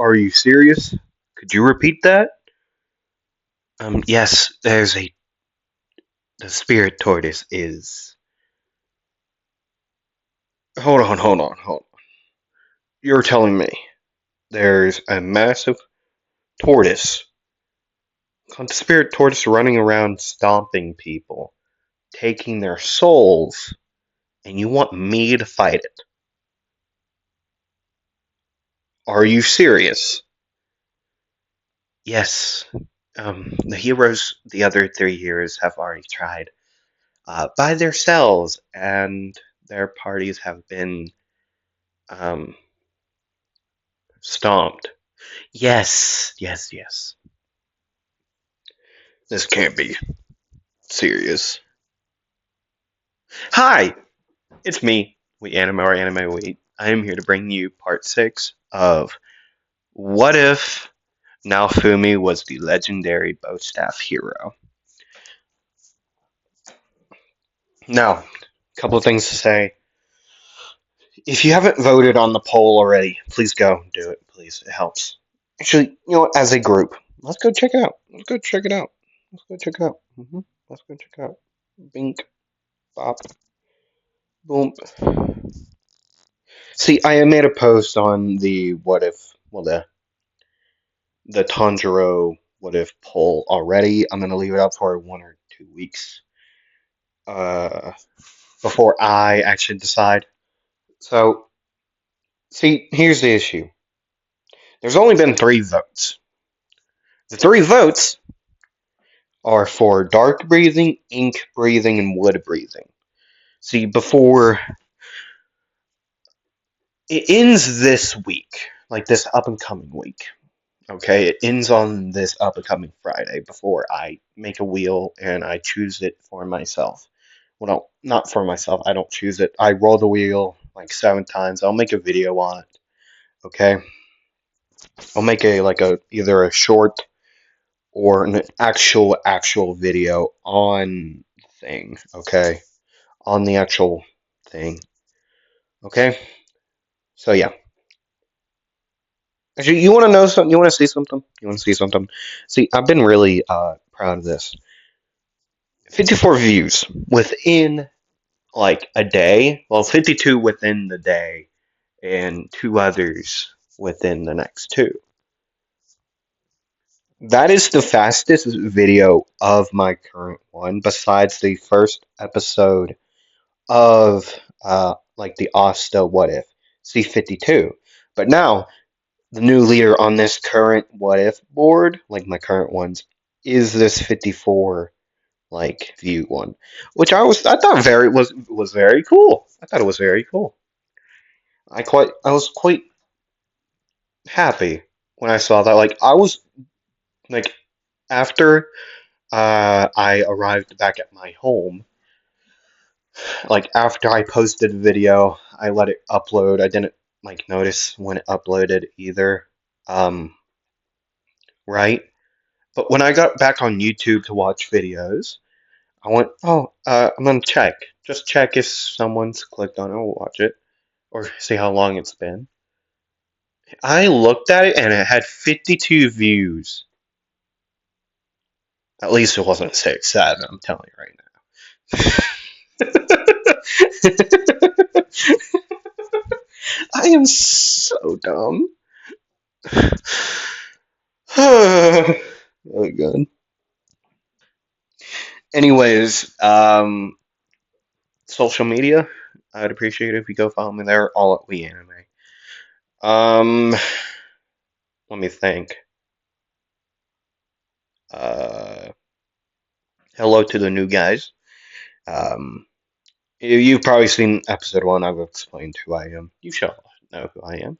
Are you serious? Could you repeat that? Yes, the spirit tortoise is. Hold on. You're telling me there's a massive tortoise, called the spirit tortoise, running around stomping people, taking their souls, and you want me to fight it? Are you serious? Yes. The heroes the other 3 years have already tried by themselves, and their parties have been um, stomped. Yes. This can't be serious. Hi, it's me, We Anime or Anime We. I am here to bring you part 6 of What If Naofumi was the legendary bow staff hero. Now, a couple of things to say. If you haven't voted on the poll already, please go do it, please. It helps. Actually, you know what, as a group, let's go check it out. Let's go check it out. Let's go check it out. Let's go check it out. Bink, bop, boom. See, I made a post on the what if, well, the Tanjiro what if poll already. I'm gonna leave it up for 1 or 2 weeks uh, before I actually decide. So, see, here's the issue. There's only been 3 votes. The 3 votes are for dark breathing, ink breathing, and wood breathing. See, before it ends this week, like this up and coming week. Okay, it ends on this up and coming Friday before I make a wheel and I choose it for myself. Well, no, not for myself. I don't choose it. I roll the wheel like 7 times. I'll make a video on it. Okay, I'll make a either a short or an actual video on the thing. Okay, on the actual thing. Okay, so yeah. Actually, you want to know something? You want to see something? You want to see something? See, I've been really proud of this. 54 views within like a day. Well, 52 within the day, and 2 others within the next 2. That is the fastest video of my current one, besides the first episode of like the Asta What If C52. But now the new leader on this current What If board, like my current ones, is this 54 like view one, which I thought was very cool. I thought it was very cool. I was quite happy when I saw that. Like I was like after I arrived back at my home, like after I posted the video, I let it upload. I didn't like notice when it uploaded either. Um, right? But when I got back on YouTube to watch videos, I went, oh, I'm gonna check. Just check if someone's clicked on it or watch it, or see how long it's been. I looked at it and it had 52 views. At least it wasn't 6, 7, I'm telling you right now. I am so dumb. Oh, God. Anyways, social media. I'd appreciate it if you go follow me there, all at We Anime. Um, let me think. Uh, hello to the new guys. Um, you've probably seen episode 1. I've explained who I am. You shall know who I am.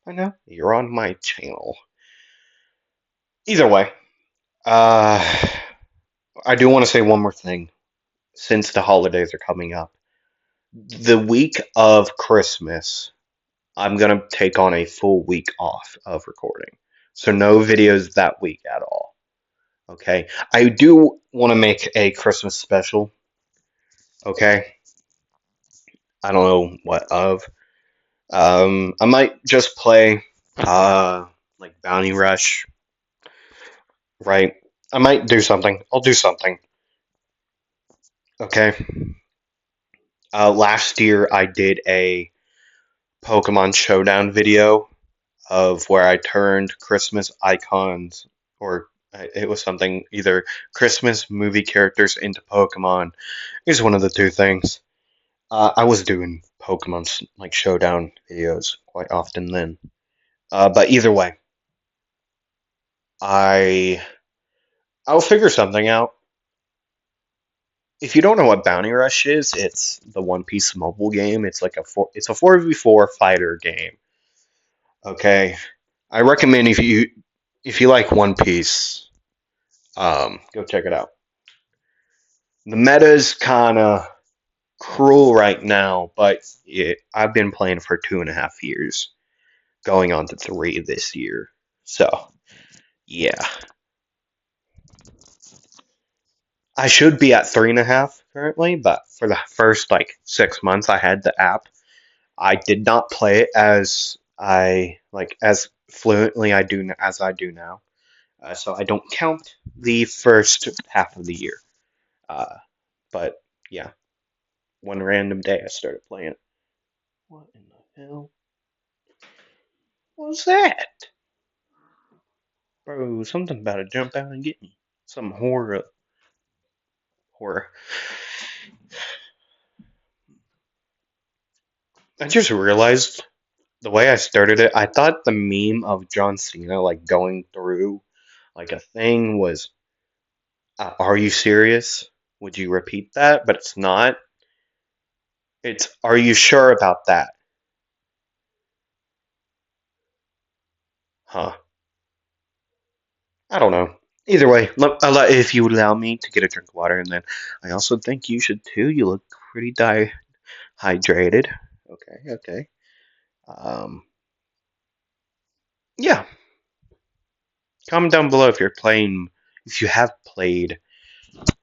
I know you're on my channel. Either way, uh, I do want to say one more thing. Since the holidays are coming up, the week of Christmas, I'm gonna take on a full week off of recording. So no videos that week at all. Okay. I do want to make a Christmas special. Okay. I don't know what of. I might just play like Bounty Rush, right? I might do something. I'll do something. Okay. Last year I did a Pokemon Showdown video of where I turned Christmas icons, or it was something either Christmas movie characters into Pokemon. It was one of the two things. I was doing Pokemon like Showdown videos quite often then. But either way, I I'll figure something out. If you don't know what Bounty Rush is, it's the One Piece mobile game. It's a 4v4 fighter game. Okay, I recommend if you like One Piece, go check it out. The meta's kind of cruel right now, but I've been playing for 2.5 years, going on to 3 this year. So yeah, I should be at 3.5 currently, but for the first like 6 months I had the app, I did not play it as fluently as I do now. So I don't count the first half of the year. Uh, but yeah, one random day I started playing it. What in the hell was that? Bro, something about to jump out and get me. Some horror. I just realized the way I started it, I thought the meme of John Cena like going through like a thing was, "Are you serious? Would you repeat that?" But it's not. It's, "Are you sure about that?" Huh? I don't know. Either way, if you allow me to get a drink of water, and then I also think you should too. You look pretty dehydrated. Okay, okay. Um, yeah. Comment down below if you have played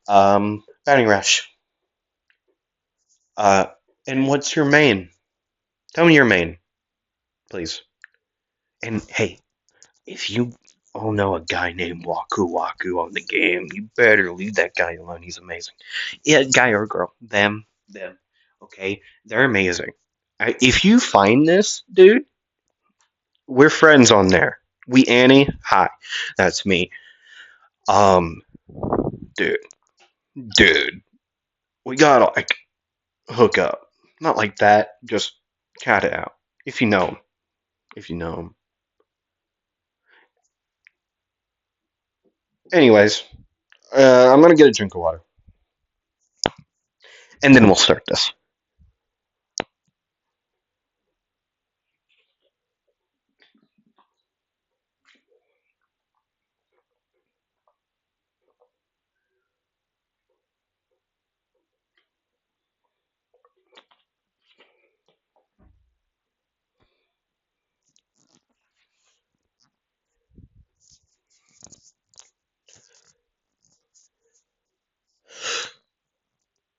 Batting Rush. Uh, and what's your main? Tell me your main, please. And hey, if you all know a guy named Waku Waku on the game, you better leave that guy alone. He's amazing. Yeah, guy or girl, them. Okay, they're amazing. If you find this dude, we're friends on there. We Annie, hi, that's me. Um, dude, dude, we gotta like hook up. Not like that. Just cat it out. If you know him. If you know him. Anyways, I'm gonna get a drink of water, and then we'll start this.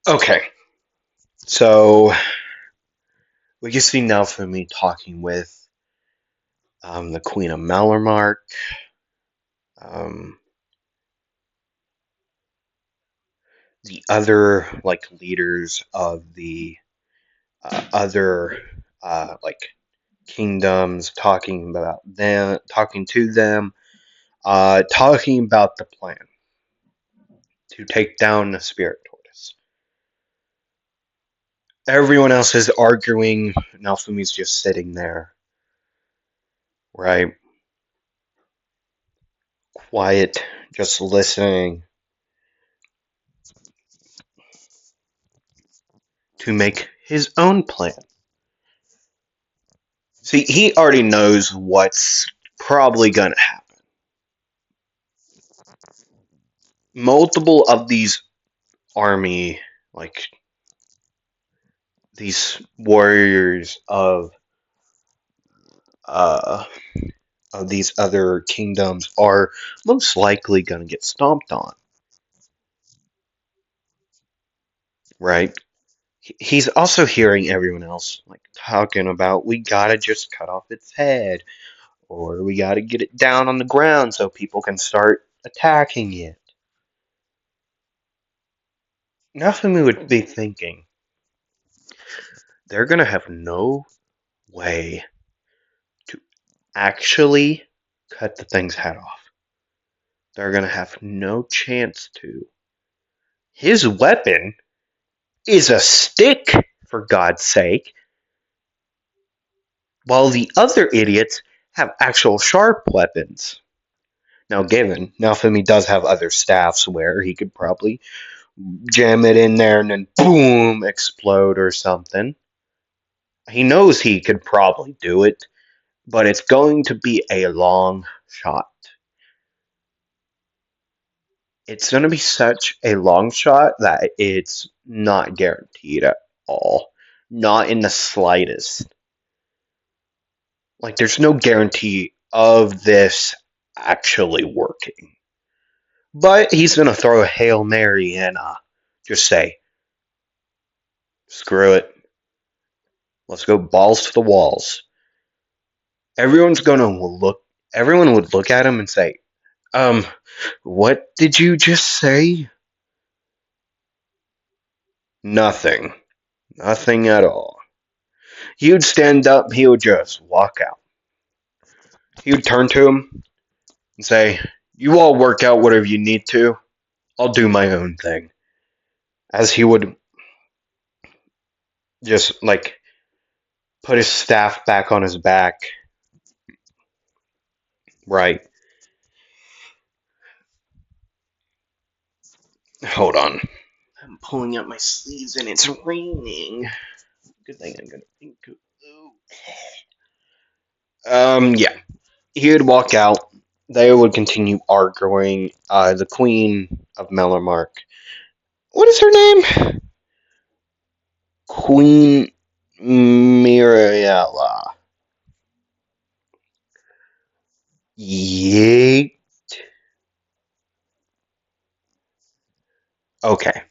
Okay, so we can see Naofumi talking with the Queen of Malormark, um, the other like leaders of the other like kingdoms, talking to them, talking about the plan to take down the Spirit Tortoise. Everyone else is arguing. Naofumi's just sitting there, right? Quiet, just listening to make his own plan. See, he already knows what's probably gonna happen. Multiple of these army, like these warriors uh, of these other kingdoms, are most likely gonna get stomped on, right? He's also hearing everyone else like talking about, we gotta just cut off its head, or we gotta get it down on the ground so people can start attacking it. Naofumi would be thinking, they're gonna have no way to actually cut the thing's head off. They're gonna have no chance to. His weapon is a stick, for God's sake, while the other idiots have actual sharp weapons. Now, given Naofumi does have other staffs where he could probably jam it in there and then boom, explode or something. He knows he could probably do it, but it's going to be a long shot. It's going to be such a long shot that it's not guaranteed at all. Not in the slightest. Like, there's no guarantee of this actually working. But he's going to throw a Hail Mary and just say, screw it. Let's go balls to the walls. Everyone's going to look, everyone would look at him and say, what did you just say? Nothing. Nothing at all. He would stand up, he would just walk out. He would turn to him and say, you all work out whatever you need to. I'll do my own thing. As he would just, like, put his staff back on his back. Right. Hold on. I'm pulling up my sleeves and it's raining. Good thing I'm gonna think of. Yeah. He would walk out. They would continue arguing. The Queen of Mellermark. What is her name? Queen Miriella. Yeet. Okay.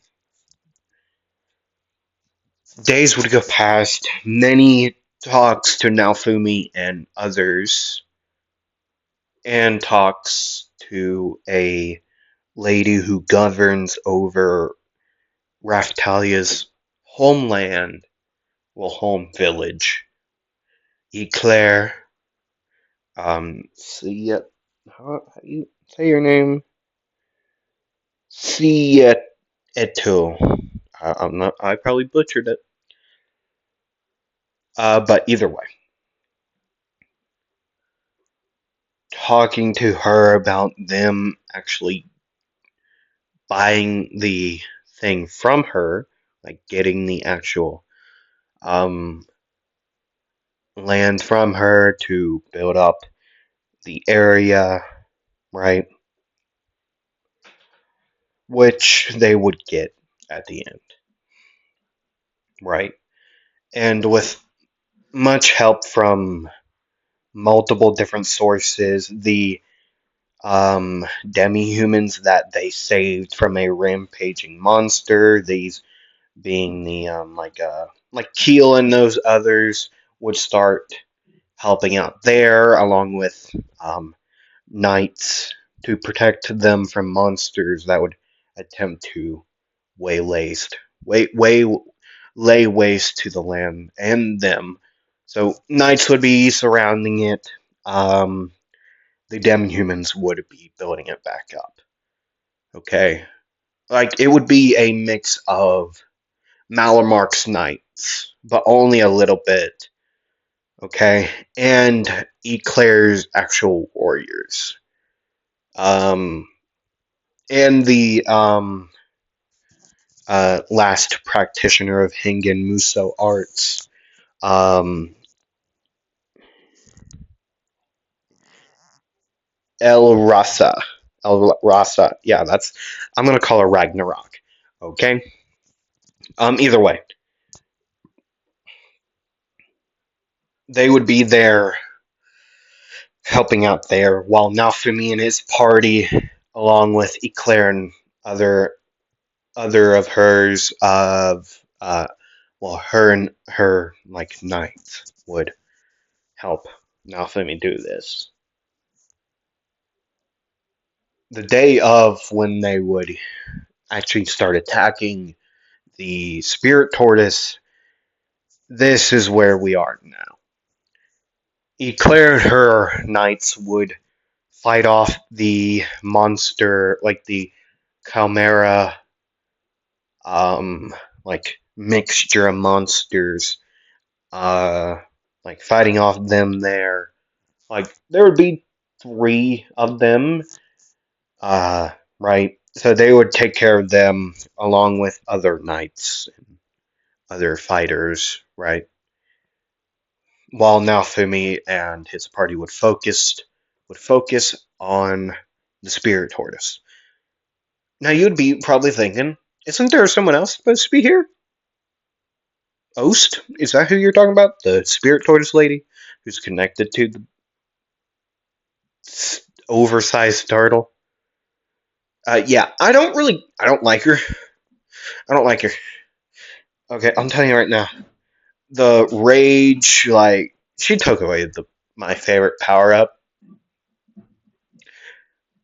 Days would go past. Many talks to Naofumi and others, and talks to a lady who governs over Raftalia's homeland, well, home village. Eclair. See, how do you say your name? Sieto. I'm not. I probably butchered it. But either way, talking to her about them actually buying the thing from her, like getting the actual um land from her to build up the area, right? Which they would get at the end, right? And with much help from multiple different sources, the demi-humans that they saved from a rampaging monster, these being the like Keel and those others, would start helping out there, along with knights to protect them from monsters that would attempt to waylay, lay waste to the land and them. So knights would be surrounding it. The demi-humans would be building it back up. Okay, like it would be a mix of Malamark's knights, but only a little bit. Okay, and Eclair's actual warriors. Um, and the last practitioner of Hingen Muso arts. El Rasa. El Rasa. Yeah, that's. I'm gonna call her Ragnarok. Okay. Either way, they would be there helping out there, while Naofumi and his party, along with Eclair and other of hers her and her like knights would help Now let me do this. The day of when they would actually start attacking the spirit tortoise, this is where we are now. Eclair and her knights would fight off the monster, like the chimera, like mixture of monsters, uh, like fighting off them there. Like there would be three of them, uh, right? So they would take care of them along with other knights and other fighters, right? While Naofumi and his party would focus on the spirit tortoise. Now you'd be probably thinking, isn't there someone else supposed to be here? Oast? Is that who you're talking about? The spirit tortoise lady who's connected to the oversized turtle? Yeah, I don't like her. I don't like her. Okay, I'm telling you right now. The rage, like, she took away my favorite power up.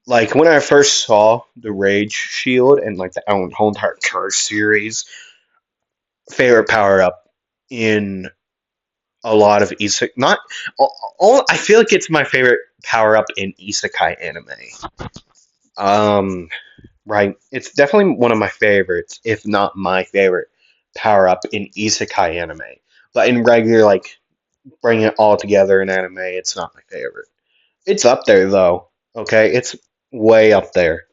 Like, when I first saw the rage shield and, like, the whole entire Curse series, favorite power up in a lot of isekai. Not all. I feel like it's my favorite power up in isekai anime. Um, right. It's definitely one of my favorites, if not my favorite power up in isekai anime. But in regular, like bringing it all together in anime, it's not my favorite. It's up there though. Okay, it's way up there.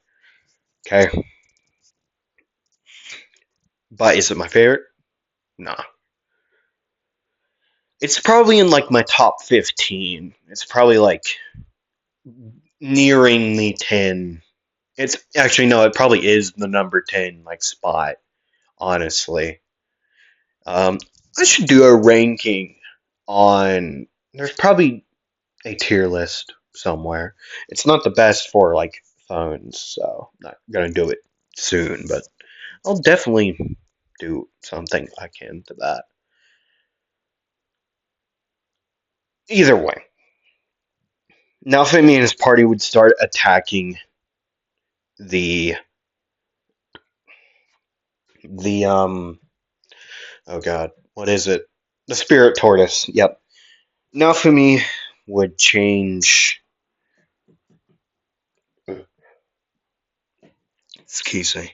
Okay, but is it my favorite? Nah. It's probably in like my top 15. It's probably like nearing the 10. It's actually no, it probably is the number 10 like spot, honestly. Um I should do a ranking on there's probably a tier list somewhere. It's not the best for like phones, so I'm not gonna do it soon, but I'll definitely do something I can to that. Either way, now Femi and his party would start attacking the the oh god, what is it? The spirit tortoise. Yep. Naofumi would change. Excuse me.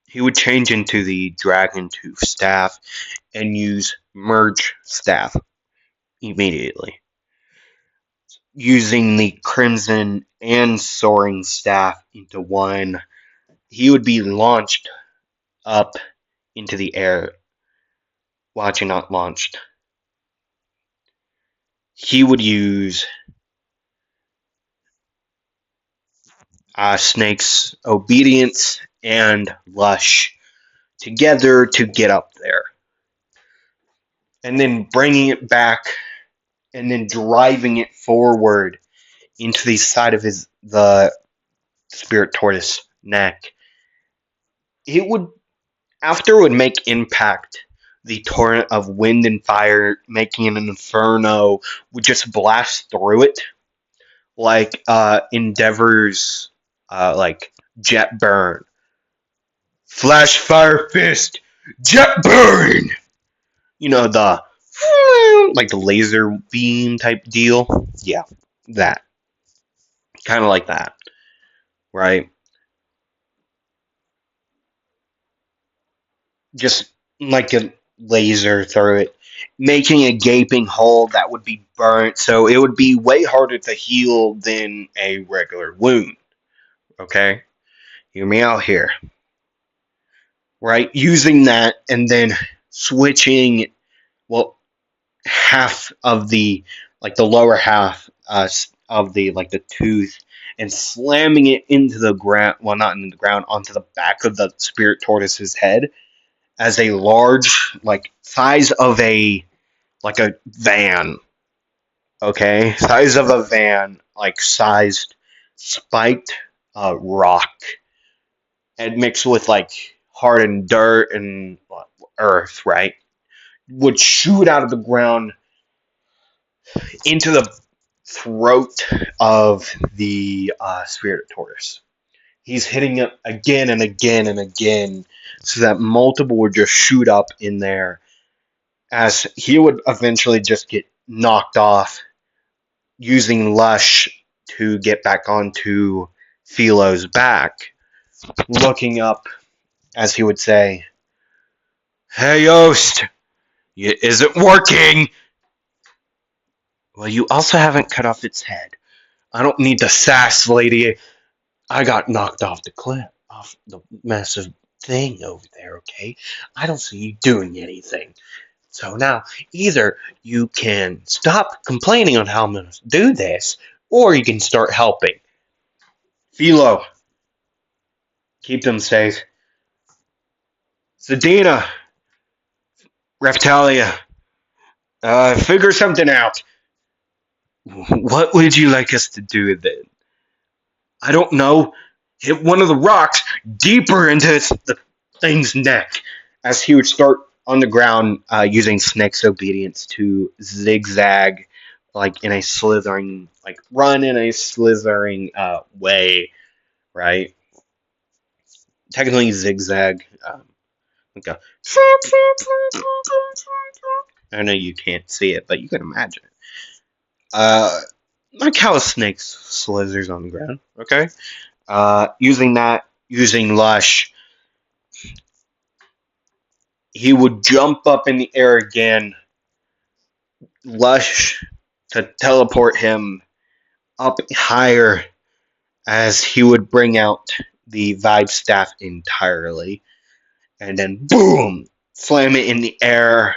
He would change into the dragon tooth staff and use merge staff immediately. Using the crimson and soaring staff into one, he would be launched up into the air. Watching not launched. He would use Snake's obedience and lush together to get up there. And then bringing it back and then driving it forward into the side of the spirit tortoise neck. It would after it would make impact, the torrent of wind and fire making an inferno would just blast through it like Endeavor's like jet burn. Flash fire fist jet burn. You know the like the laser beam type deal. Yeah, that kind of like that, right? Just like a laser through it, making a gaping hole that would be burnt. So it would be way harder to heal than a regular wound. Okay, hear me out here, right? Using that and then switching. Well, half of the like the lower half of the like the tooth and slamming it into the ground, well not into the ground, onto the back of the spirit tortoise's head as a large like size of a like a van, okay, size of a van, like sized spiked rock and mixed with like hardened dirt and earth, right? would shoot out of the ground into the throat of the spirit tortoise. He's hitting it again and again and again so that multiple would just shoot up in there as he would eventually just get knocked off using Lush to get back onto Philo's back, looking up as he would say, "Hey, Yost, is it working?" "Well, you also haven't cut off its head. I don't need the sass, lady. I got knocked off the cliff, off the massive thing over there, okay? I don't see you doing anything. So now, either you can stop complaining on how I'm going to do this, or you can start helping. Philo, keep them safe. Sedina, Reptalia, figure something out." "What would you like us to do then?" "I don't know. Hit one of the rocks deeper into the thing's neck." As he would start on the ground using Snake's obedience to zigzag, like in a slithering, like run in a slithering way, right? Technically zigzag. Like a, I know you can't see it, but you can imagine it. Like how a snake slithers on the ground, okay? Using Lush, he would jump up in the air again, Lush to teleport him up higher as he would bring out the vibe staff entirely, and then boom, slam it in the air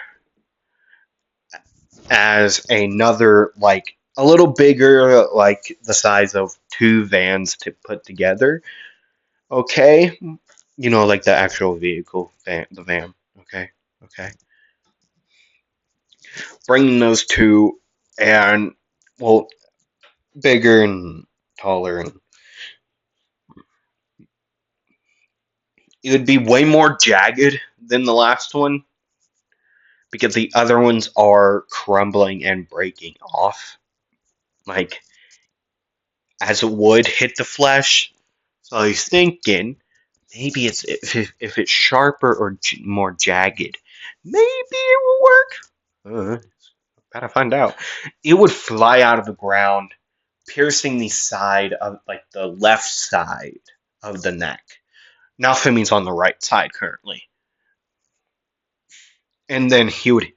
as another, like, a little bigger, like the size of two vans to put together. Okay? You know, like the actual vehicle, the van. Okay? Okay. Bringing those two, and, well, bigger and taller, and it would be way more jagged than the last one because the other ones are crumbling and breaking off, like as it would hit the flesh. So I was thinking maybe if it's sharper or more jagged, maybe it will work. Gotta find out. It would fly out of the ground, piercing the side of, like, the left side of the neck. Naofumi's on the right side currently. And then he would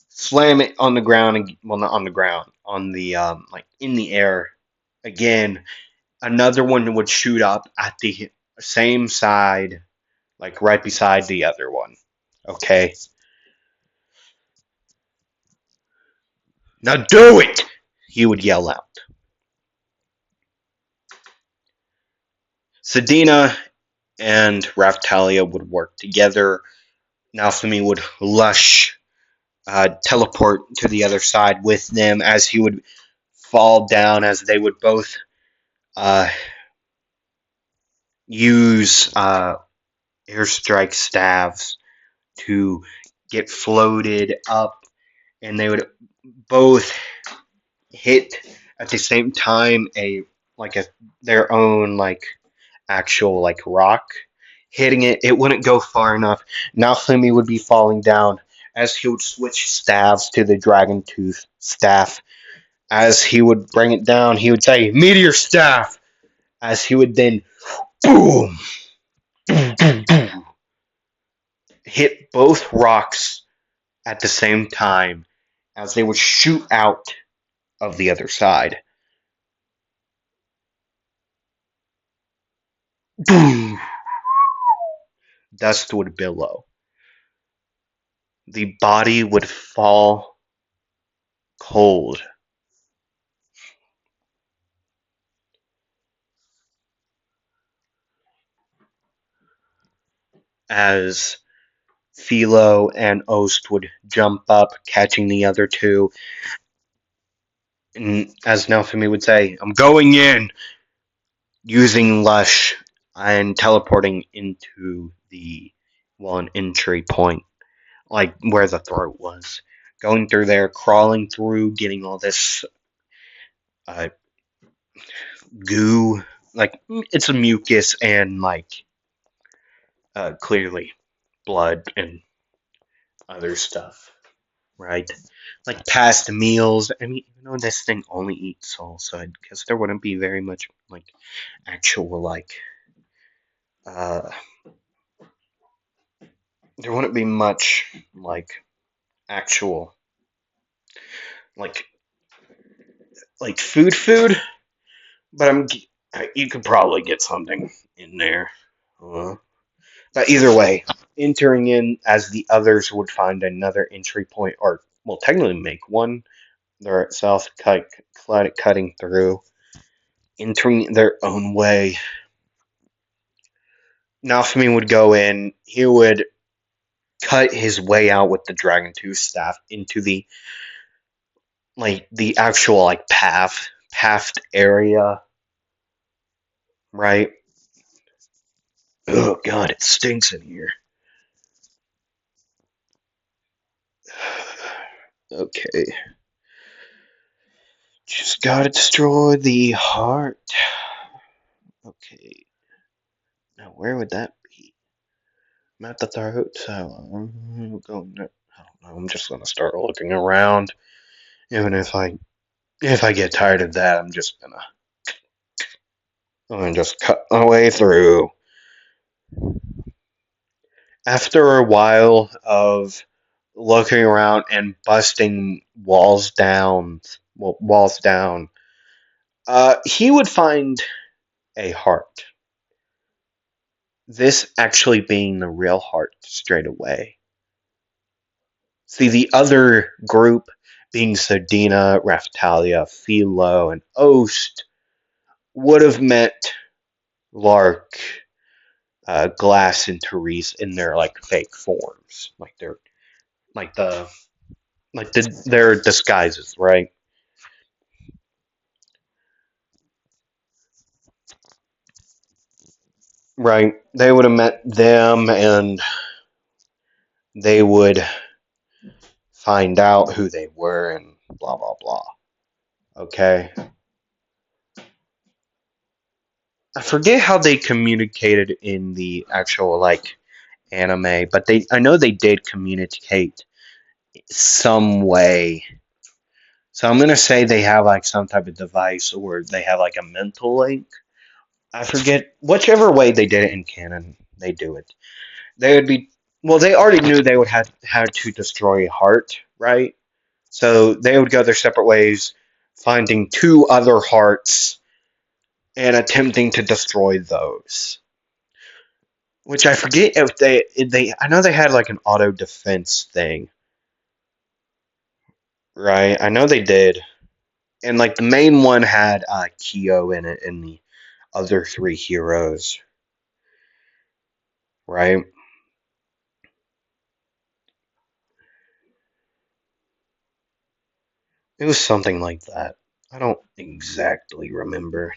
slam it on the ground, and, well, not on the ground, on the, like, in the air again. Another one would shoot up at the same side, like right beside the other one. Okay? "Now do it!" he would yell out. Sedina and Raftalia would work together. Naofumi would Lush teleport to the other side with them as he would fall down, as they would both use airstrike staves to get floated up, and they would both hit at the same time their own, like, actual, like, rock. Hitting it, it wouldn't go far enough. Naofumi would be falling down as he would switch staves to the dragon tooth staff. As he would bring it down, he would say, "Meteor staff!" As he would then boom, boom, boom, boom, hit both rocks at the same time as they would shoot out of the other side. Boom! Dust would billow. The body would fall cold as Philo and Ost would jump up, catching the other two. And as Naofumi would say, "I'm going in," using Lush and teleporting into the one entry point like where the throat was. Going through there, crawling through, getting all this uh, goo. Like, it's a mucus and, like, clearly blood and other stuff, right? Like, past meals. I mean, even though this thing only eats soul, so I guess there wouldn't be very much, like, actual, like, uh, there wouldn't be much, like, actual, like, food, but you could probably get something in there. Uh, but either way, entering in as the others would find another entry point, or, well, technically make one there itself, cutting through, entering their own way. Naofumi would go in, he would cut his way out with the Dragon Tooth staff into the actual, like, pathed area, right? Oh god, it stinks in here. Okay. Just gotta destroy the heart. Okay. Now, where would that be? I'm at the throat, so I'm going to, I don't know, I'm just gonna start looking around. Even if I get tired of that, I'm gonna just cut my way through. After a while of looking around and busting walls down, he would find a heart. This actually being the real heart straight away. See, the other group, being Sardina, Raftalia, Philo, and Ost, would have met Lark, Glass, and Therese in their, like, fake forms, like their disguises, right? Right. They would have met them, and they would find out who they were, and blah blah blah. Okay. I forget how they communicated in the actual, like, anime, but I know they did communicate some way. So I'm gonna say they have, like, some type of device, or they have, like, a mental link. I forget whichever way they did it in canon. They do it. They would be, well. They already knew they would have had to destroy a heart, right? So they would go their separate ways, finding two other hearts and attempting to destroy those. Which I forget if they I know they had, like, an auto defense thing, right? I know they did. And, like, the main one had Kyo in it, and the other three heroes, right? It was something like that. I don't exactly remember.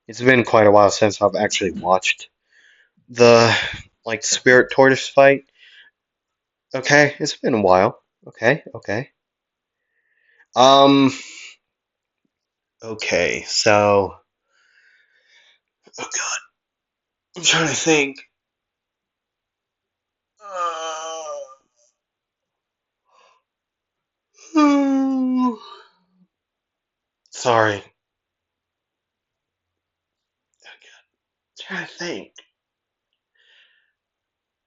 It's been quite a while since I've actually watched the, like, Spirit Tortoise fight. Okay, it's been a while. Okay, okay. Um, okay, so, oh god, I'm trying to think. Uh, sorry. Oh god, I'm trying to think.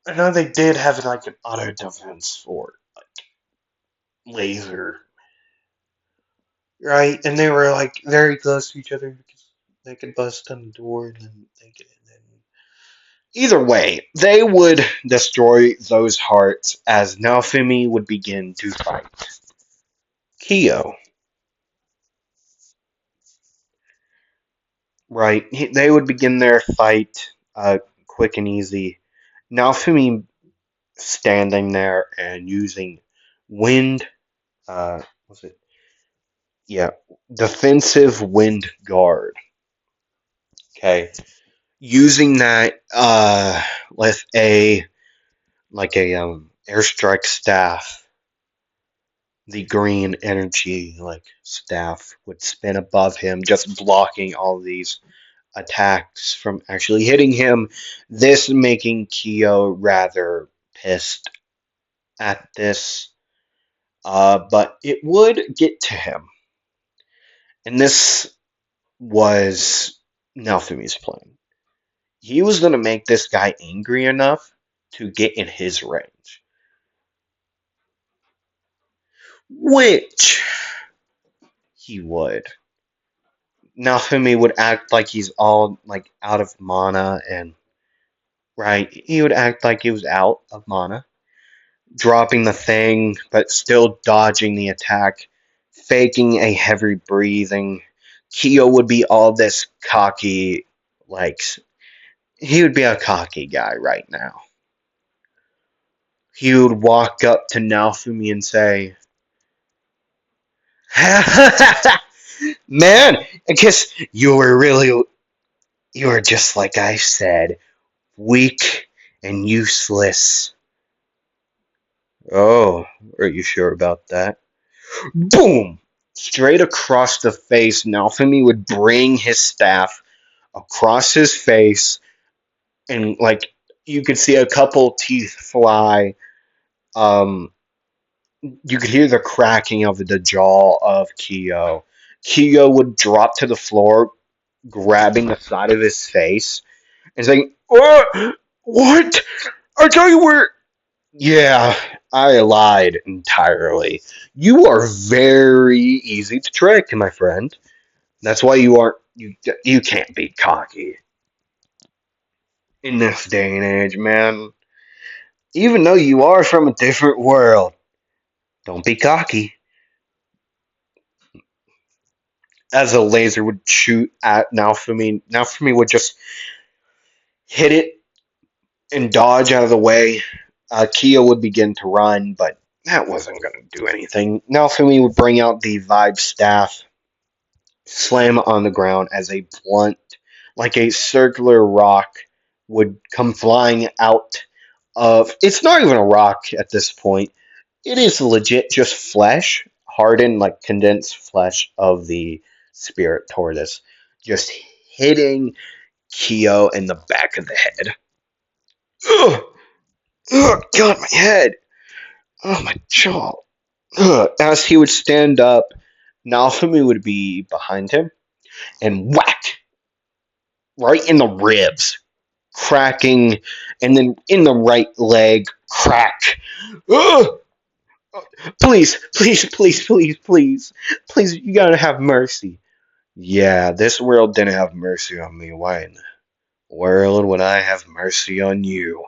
I know they did have, like, an auto defense for, like, laser, right? And they were, like, very close to each other because they could bust on the door, and then they could. And then either way, they would destroy those hearts as Naofumi would begin to fight Kyo. Right? They would begin their fight, quick and easy. Naofumi standing there and using wind. Was it? Yeah, defensive wind guard. Okay, using that with a, like, a airstrike staff, the green energy like staff would spin above him, just blocking all these attacks from actually hitting him. This making Kyo rather pissed at this, but it would get to him. And this was Naofumi's plan. He was going to make this guy angry enough to get in his range. Which he would. Naofumi would act like he's all like out of mana and right, he would act like he was out of mana, dropping the thing but still dodging the attack, faking a heavy breathing. Kyo would be all this cocky, like he would be a cocky guy right now. He would walk up to Naofumi and say, "Man, I guess you were just like I said, weak and useless." Oh, are you sure about that? Boom! Straight across the face, Naofumi would bring his staff across his face, and like you could see a couple teeth fly. Um, you could hear the cracking of the jaw of Kyo. Kyo would drop to the floor, grabbing the side of his face, and saying, "Oh, what? I thought you were." Yeah, I lied entirely. You are very easy to trick, my friend. That's why you can't be cocky in this day and age, man. Even though you are from a different world, don't be cocky. As a laser would shoot at Naofumi would just hit it and dodge out of the way. Kia would begin to run, but that wasn't going to do anything. Naofumi would bring out the Vibe staff, slam on the ground as a blunt, like a circular rock, would come flying out of. It's not even a rock at this point. It is legit just flesh, hardened, like condensed flesh of the spirit tortoise, just hitting Kyo in the back of the head. Ugh! Ugh! God, my head! Oh, my jaw! Ugh. As he would stand up, Naofumi would be behind him and whack right in the ribs, cracking, and then in the right leg, crack. Ugh! Please, please, please, please, please, please, you gotta have mercy. Yeah, this world didn't have mercy on me. Why in the world would I have mercy on you?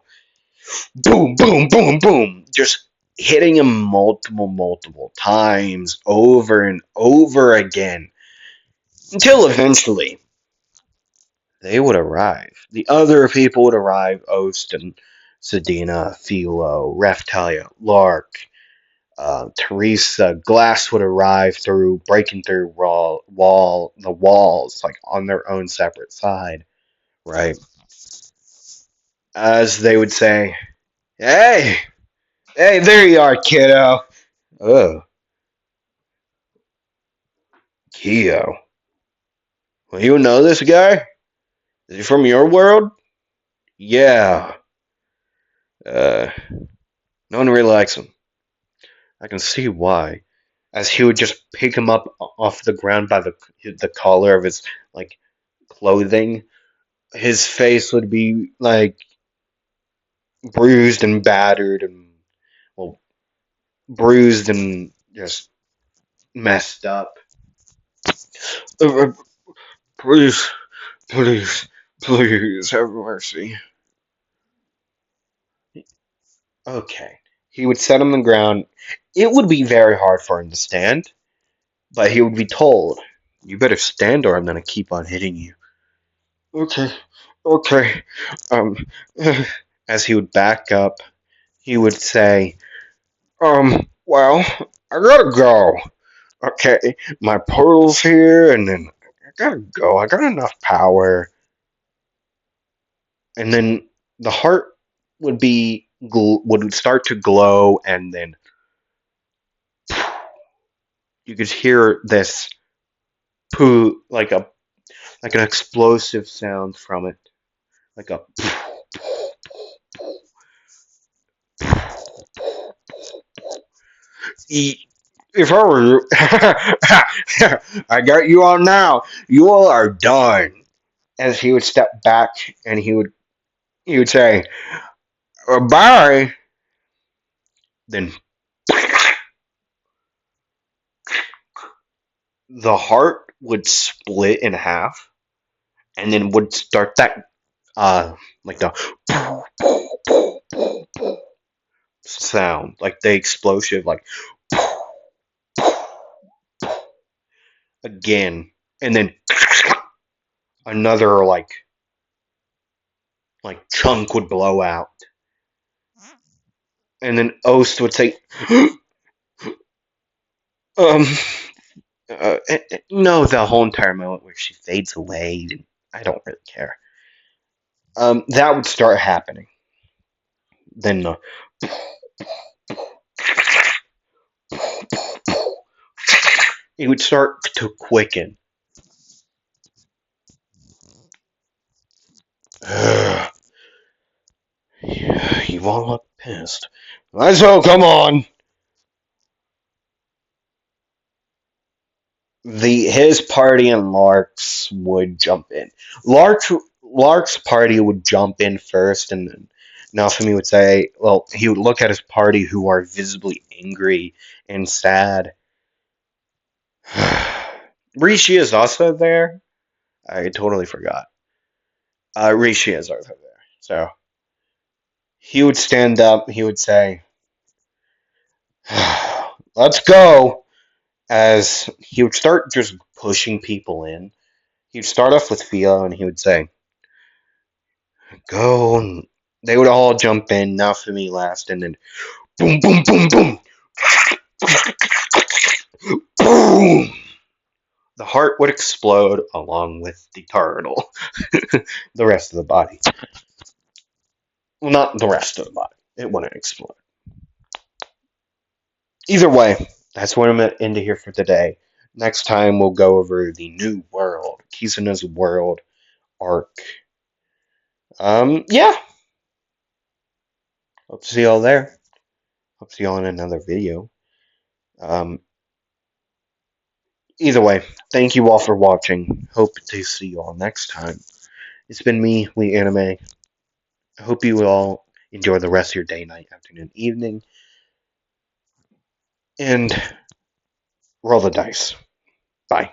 Boom, boom, boom, boom. Just hitting him multiple times over and over again until eventually they would arrive. The other people would arrive: Osten, Sedina, Philo, Raftalia, Lark, Teresa. Glass would arrive through breaking through the walls, like on their own separate side, right? As they would say, "Hey, hey, there you are, kiddo." Oh, Keo. Well, you know this guy? Is he from your world? Yeah. Uh, no one really likes him. I can see why. As he would just pick him up off the ground by the collar of his like clothing, his face would be like bruised and battered and well, bruised and just messed up. Uh, please, please, please have mercy. Okay. He would set him on the ground. It would be very hard for him to stand, but he would be told, "You better stand or I'm gonna keep on hitting you." Okay, okay. Um, as he would back up, he would say, well, I gotta go. Okay, my portal's here, and then I gotta go. I got enough power. And then the heart would be would start to glow, and then you could hear this poo, like an explosive sound from it, like a. If I were you, I got you on now. You all are done. As he would step back, and he would say, "Bye." Then the heart would split in half, and then would start that like the sound, like the explosive, like again, and then another like chunk would blow out, and then Ost would say, um, no, the whole entire moment where she fades away, and I don't really care. That would start happening. Then it would start to quicken. Yeah, you all look pissed. So come on. His party and Lark's would jump in. Lark's party would jump in first, and then Naofumi would say, well, he would look at his party who are visibly angry and sad. Rishi is also there. I totally forgot. Rishi is also there. So he would stand up. He would say, let's go. As he would start just pushing people in. He'd start off with Theo, and he would say, go. And they would all jump in, now for me last, and then boom, boom, boom, boom, boom. The heart would explode along with the turtle. The rest of the body. Well, not the rest of the body. It wouldn't explode. Either way, that's what I'm going to end here for today. Next time, we'll go over the new world, Kizuna's world arc. Yeah. Hope to see y'all there. Hope to see y'all in another video. Um, Either way, thank you all for watching. Hope to see you all next time. It's been me, We Anime. I hope you all enjoy the rest of your day, night, afternoon, evening, and roll the dice. Bye.